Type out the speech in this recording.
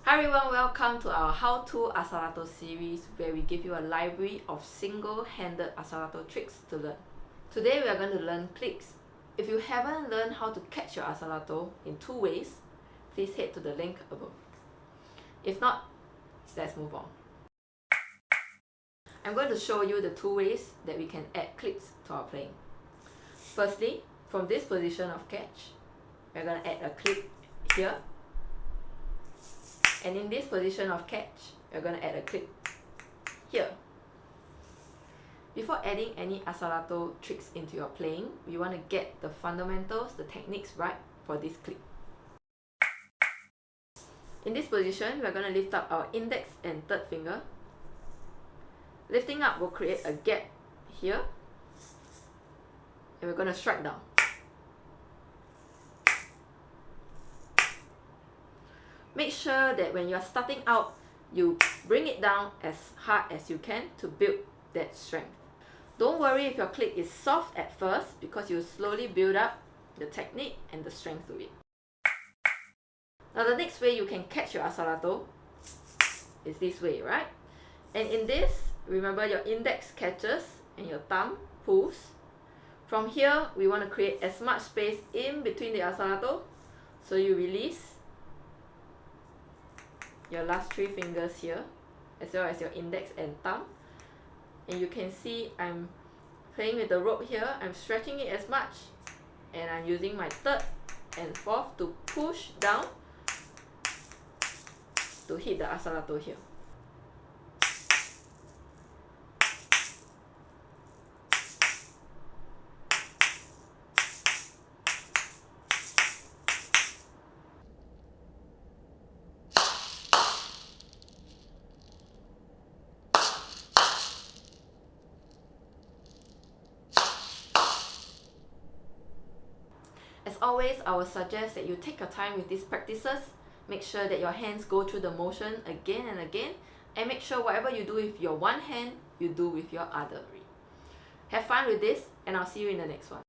Hi everyone, welcome to our How to Asalato series where we give you a library of single-handed Asalato tricks to learn. Today we are going to learn clicks. If you haven't learned how to catch your Asalato in 2 ways, please head to the link above. If not, let's move on. I'm going to show you the 2 ways that we can add clicks to our playing. Firstly, from this position of catch, we're going to add a click here. And in this position of catch, we're going to add a click here. Before adding any Asalato tricks into your playing, we want to get the fundamentals, the techniques right for this click. In this position, we're going to lift up our index and third finger. Lifting up will create a gap here. And we're going to strike down. Make sure that when you're starting out, you bring it down as hard as you can to build that strength. Don't worry if your click is soft at first because you slowly build up the technique and the strength to it. Now the next way you can catch your Asalato is this way, right? And in this, remember your index catches and your thumb pulls. From here, we want to create as much space in between the Asalato, so you release your last 3 fingers here, as well as your index and thumb. And you can see I'm playing with the rope here. I'm stretching it as much, and I'm using my third and fourth to push down to hit the Asalato here. As always, I would suggest that you take your time with these practices. Make sure that your hands go through the motion again and again, and make sure whatever you do with your one hand, you do with your other. Have fun with this, and I'll see you in the next one.